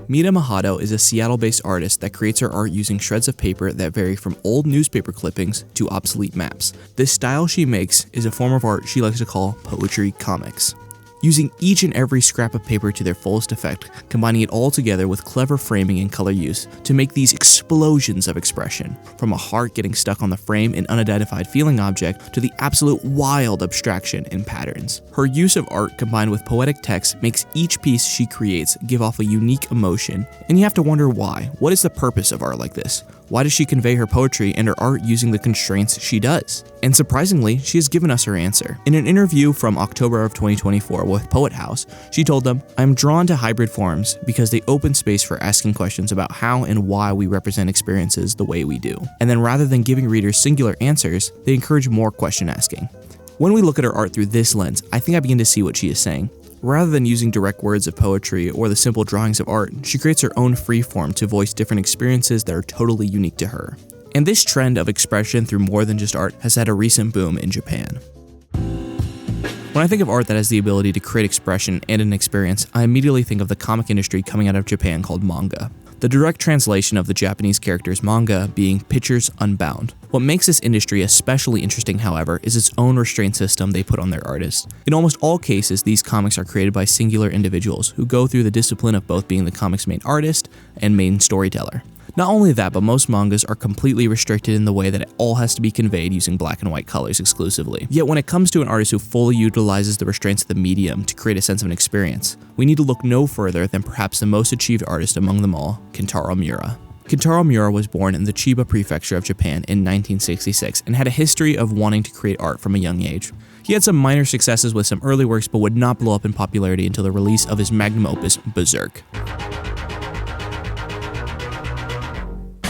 Mita Mahato is a Seattle-based artist that creates her art using shreds of paper that vary from old newspaper clippings to obsolete maps. This style she makes is a form of art she likes to call poetry comics. Using each and every scrap of paper to their fullest effect, combining it all together with clever framing and color use to make these explosions of expression, from a heart getting stuck on the frame, an unidentified feeling object, to the absolute wild abstraction in patterns. Her use of art combined with poetic text makes each piece she creates give off a unique emotion, and you have to wonder why. What is the purpose of art like this? Why does she convey her poetry and her art using the constraints she does? And surprisingly, she has given us her answer. In an interview from October of 2024 with Poet House, she told them, "I'm drawn to hybrid forms because they open space for asking questions about how and why we represent experiences the way we do. And then rather than giving readers singular answers, they encourage more question asking." When we look at her art through this lens, I think I begin to see what she is saying. Rather than using direct words of poetry or the simple drawings of art, she creates her own free form to voice different experiences that are totally unique to her. And this trend of expression through more than just art has had a recent boom in Japan. When I think of art that has the ability to create expression and an experience, I immediately think of the comic industry coming out of Japan called manga. The direct translation of the Japanese character's manga being pictures unbound. What makes this industry especially interesting, however, is its own restraint system they put on their artists. In almost all cases, these comics are created by singular individuals who go through the discipline of both being the comic's main artist and main storyteller. Not only that, but most mangas are completely restricted in the way that it all has to be conveyed using black and white colors exclusively. Yet when it comes to an artist who fully utilizes the restraints of the medium to create a sense of an experience, we need to look no further than perhaps the most achieved artist among them all, Kentaro Miura. Kentaro Miura was born in the Chiba prefecture of Japan in 1966 and had a history of wanting to create art from a young age. He had some minor successes with some early works but would not blow up in popularity until the release of his magnum opus, Berserk.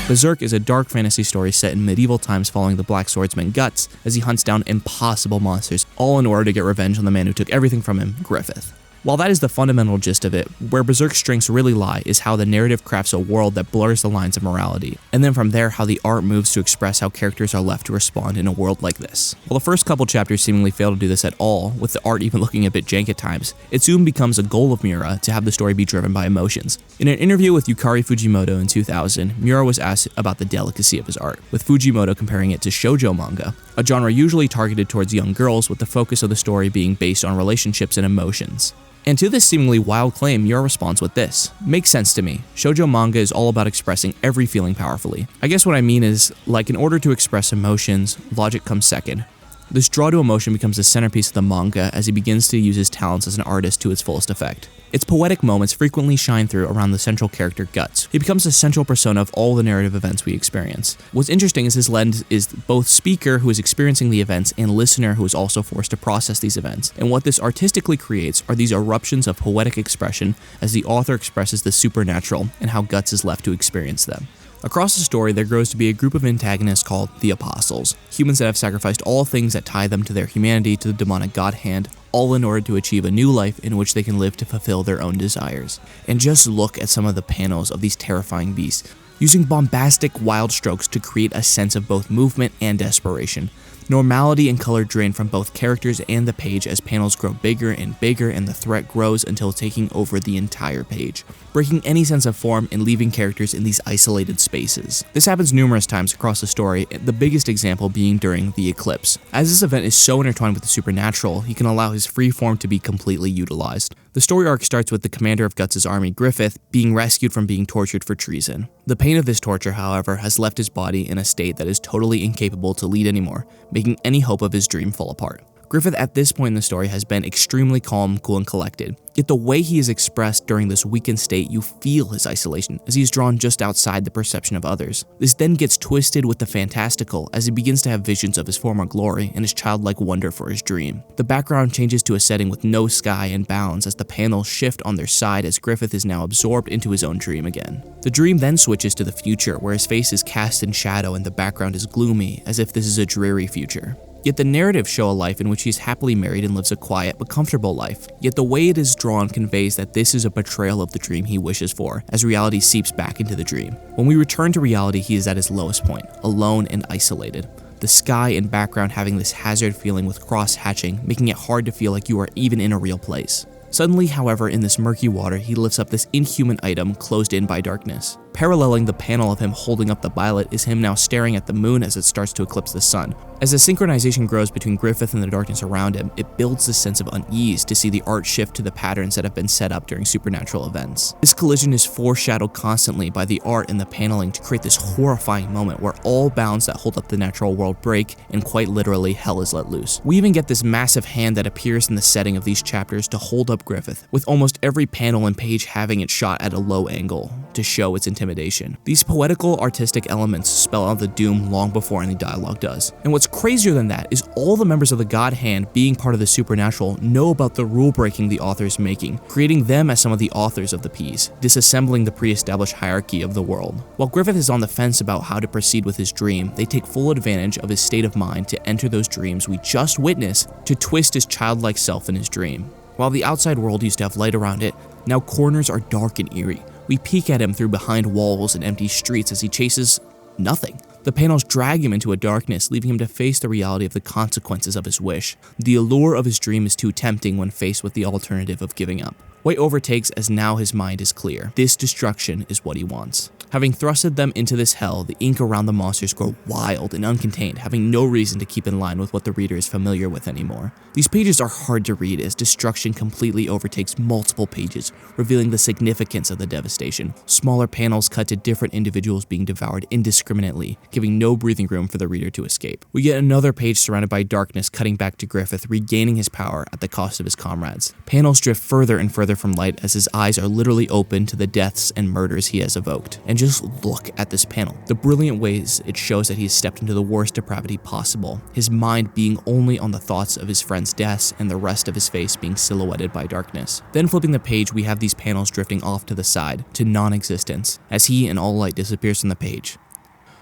Berserk is a dark fantasy story set in medieval times following the Black Swordsman Guts as he hunts down impossible monsters, all in order to get revenge on the man who took everything from him, Griffith. While that is the fundamental gist of it, where Berserk's strengths really lie is how the narrative crafts a world that blurs the lines of morality, and then from there how the art moves to express how characters are left to respond in a world like this. While the first couple chapters seemingly fail to do this at all, with the art even looking a bit jank at times, it soon becomes a goal of Miura to have the story be driven by emotions. In an interview with Yukari Fujimoto in 2000, Miura was asked about the delicacy of his art, with Fujimoto comparing it to shoujo manga, a genre usually targeted towards young girls with the focus of the story being based on relationships and emotions. And to this seemingly wild claim, Miura responds with this: "Makes sense to me. Shoujo manga is all about expressing every feeling powerfully. I guess what I mean is, like, in order to express emotions, logic comes second. This draw to emotion becomes the centerpiece of the manga as he begins to use his talents as an artist to its fullest effect. Its poetic moments frequently shine through around the central character Guts. He becomes the central persona of all the narrative events we experience. What's interesting is his lens is both speaker who is experiencing the events and listener who is also forced to process these events. And what this artistically creates are these eruptions of poetic expression as the author expresses the supernatural and how Guts is left to experience them. Across the story, there grows to be a group of antagonists called the Apostles, humans that have sacrificed all things that tie them to their humanity to the demonic god hand, all in order to achieve a new life in which they can live to fulfill their own desires. And just look at some of the panels of these terrifying beasts, using bombastic, wild strokes to create a sense of both movement and desperation. Normality and color drain from both characters and the page as panels grow bigger and bigger and the threat grows until taking over the entire page, breaking any sense of form and leaving characters in these isolated spaces. This happens numerous times across the story, the biggest example being during the eclipse. As this event is so intertwined with the supernatural, he can allow his free form to be completely utilized. The story arc starts with the commander of Guts' army, Griffith, being rescued from being tortured for treason. The pain of this torture, however, has left his body in a state that is totally incapable to lead anymore, making any hope of his dream fall apart. Griffith at this point in the story has been extremely calm, cool, and collected. Yet the way he is expressed during this weakened state, you feel his isolation as he is drawn just outside the perception of others. This then gets twisted with the fantastical as he begins to have visions of his former glory and his childlike wonder for his dream. The background changes to a setting with no sky and bounds as the panels shift on their side as Griffith is now absorbed into his own dream again. The dream then switches to the future where his face is cast in shadow and the background is gloomy as if this is a dreary future. Yet the narratives show a life in which he is happily married and lives a quiet but comfortable life. Yet the way it is drawn conveys that this is a betrayal of the dream he wishes for, as reality seeps back into the dream. When we return to reality, he is at his lowest point, alone and isolated. The sky and background having this hazard feeling with cross-hatching, making it hard to feel like you are even in a real place. Suddenly, however, in this murky water, he lifts up this inhuman item closed in by darkness. Paralleling the panel of him holding up the violet is him now staring at the moon as it starts to eclipse the sun. As the synchronization grows between Griffith and the darkness around him, it builds this sense of unease to see the art shift to the patterns that have been set up during supernatural events. This collision is foreshadowed constantly by the art and the paneling to create this horrifying moment where all bounds that hold up the natural world break and quite literally hell is let loose. We even get this massive hand that appears in the setting of these chapters to hold up Griffith, with almost every panel and page having it shot at a low angle to show its intimidation. These poetical artistic elements spell out the doom long before any dialogue does. And what's crazier than that is all the members of the God Hand, being part of the supernatural, know about the rule breaking the author is making, creating them as some of the authors of the piece, disassembling the pre-established hierarchy of the world. While Griffith is on the fence about how to proceed with his dream, they take full advantage of his state of mind to enter those dreams we just witnessed to twist his childlike self in his dream. While the outside world used to have light around it, now corners are dark and eerie. We peek at him through behind walls and empty streets as he chases nothing. The panels drag him into a darkness, leaving him to face the reality of the consequences of his wish. The allure of his dream is too tempting when faced with the alternative of giving up. White overtakes as now his mind is clear. This destruction is what he wants. Having thrusted them into this hell, the ink around the monsters grow wild and uncontained, having no reason to keep in line with what the reader is familiar with anymore. These pages are hard to read as destruction completely overtakes multiple pages, revealing the significance of the devastation. Smaller panels cut to different individuals being devoured indiscriminately, giving no breathing room for the reader to escape. We get another page surrounded by darkness cutting back to Griffith, regaining his power at the cost of his comrades. Panels drift further and further from light as his eyes are literally open to the deaths and murders he has evoked. And just look at this panel. The brilliant ways it shows that he has stepped into the worst depravity possible, his mind being only on the thoughts of his friends' deaths and the rest of his face being silhouetted by darkness. Then flipping the page, we have these panels drifting off to the side, to non-existence, as he and all light disappears from the page.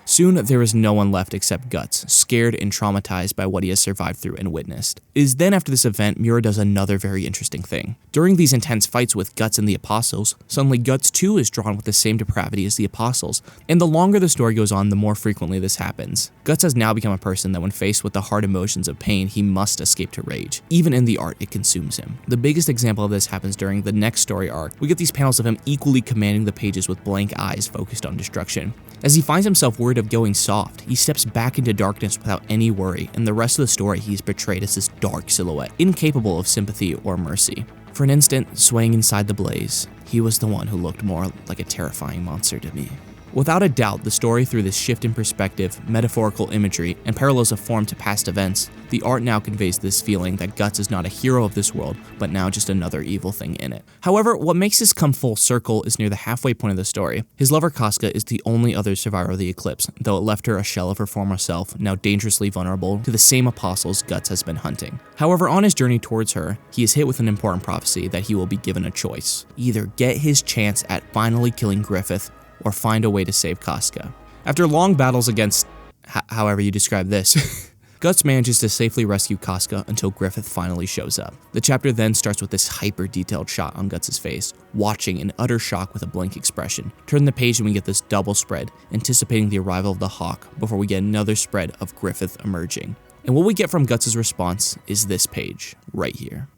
Soon, there is no one left except Guts, scared and traumatized by what he has survived through and witnessed. It is then after this event, Miura does another very interesting thing. During these intense fights with Guts and the Apostles, suddenly Guts too is drawn with the same depravity as the Apostles, and the longer the story goes on, the more frequently this happens. Guts has now become a person that when faced with the hard emotions of pain, he must escape to rage. Even in the art, it consumes him. The biggest example of this happens during the next story arc. We get these panels of him equally commanding the pages with blank eyes focused on destruction. As he finds himself worried of going soft, he steps back into darkness without any worry, and the rest of the story he's portrayed as this dark silhouette, incapable of sympathy or mercy. For an instant, swaying inside the blaze, he was the one who looked more like a terrifying monster to me. Without a doubt, the story through this shift in perspective, metaphorical imagery, and parallels of form to past events, the art now conveys this feeling that Guts is not a hero of this world, but now just another evil thing in it. However, what makes this come full circle is near the halfway point of the story. His lover Casca is the only other survivor of the eclipse, though it left her a shell of her former self, now dangerously vulnerable to the same apostles Guts has been hunting. However, on his journey towards her, he is hit with an important prophecy that he will be given a choice. Either get his chance at finally killing Griffith, or find a way to save Casca. After long battles against however you describe this, Guts manages to safely rescue Casca until Griffith finally shows up. The chapter then starts with this hyper-detailed shot on Guts' face, watching in utter shock with a blank expression. Turn the page and we get this double spread, anticipating the arrival of the Hawk, before we get another spread of Griffith emerging. And what we get from Guts' response is this page, right here.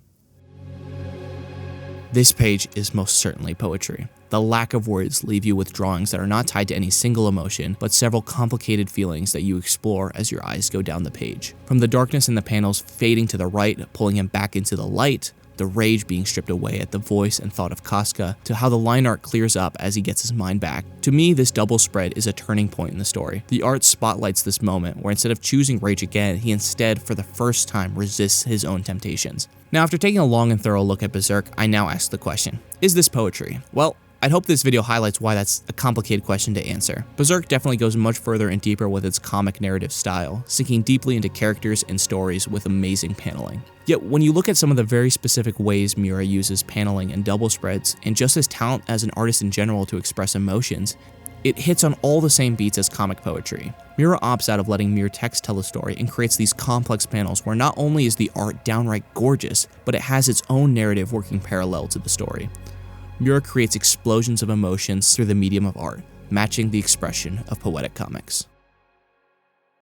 This page is most certainly poetry. The lack of words leave you with drawings that are not tied to any single emotion, but several complicated feelings that you explore as your eyes go down the page. From the darkness in the panels fading to the right, pulling him back into the light, the rage being stripped away at the voice and thought of Casca, to how the line art clears up as he gets his mind back. To me, this double spread is a turning point in the story. The art spotlights this moment where instead of choosing rage again, he instead, for the first time, resists his own temptations. Now, after taking a long and thorough look at Berserk, I now ask the question, is this poetry? Well, I'd hope this video highlights why that's a complicated question to answer. Berserk definitely goes much further and deeper with its comic narrative style, sinking deeply into characters and stories with amazing paneling. Yet when you look at some of the very specific ways Miura uses paneling and double spreads, and just his talent as an artist in general to express emotions, it hits on all the same beats as comic poetry. Miura opts out of letting mere text tell a story and creates these complex panels where not only is the art downright gorgeous, but it has its own narrative working parallel to the story. Miura creates explosions of emotions through the medium of art, matching the expression of poetic comics.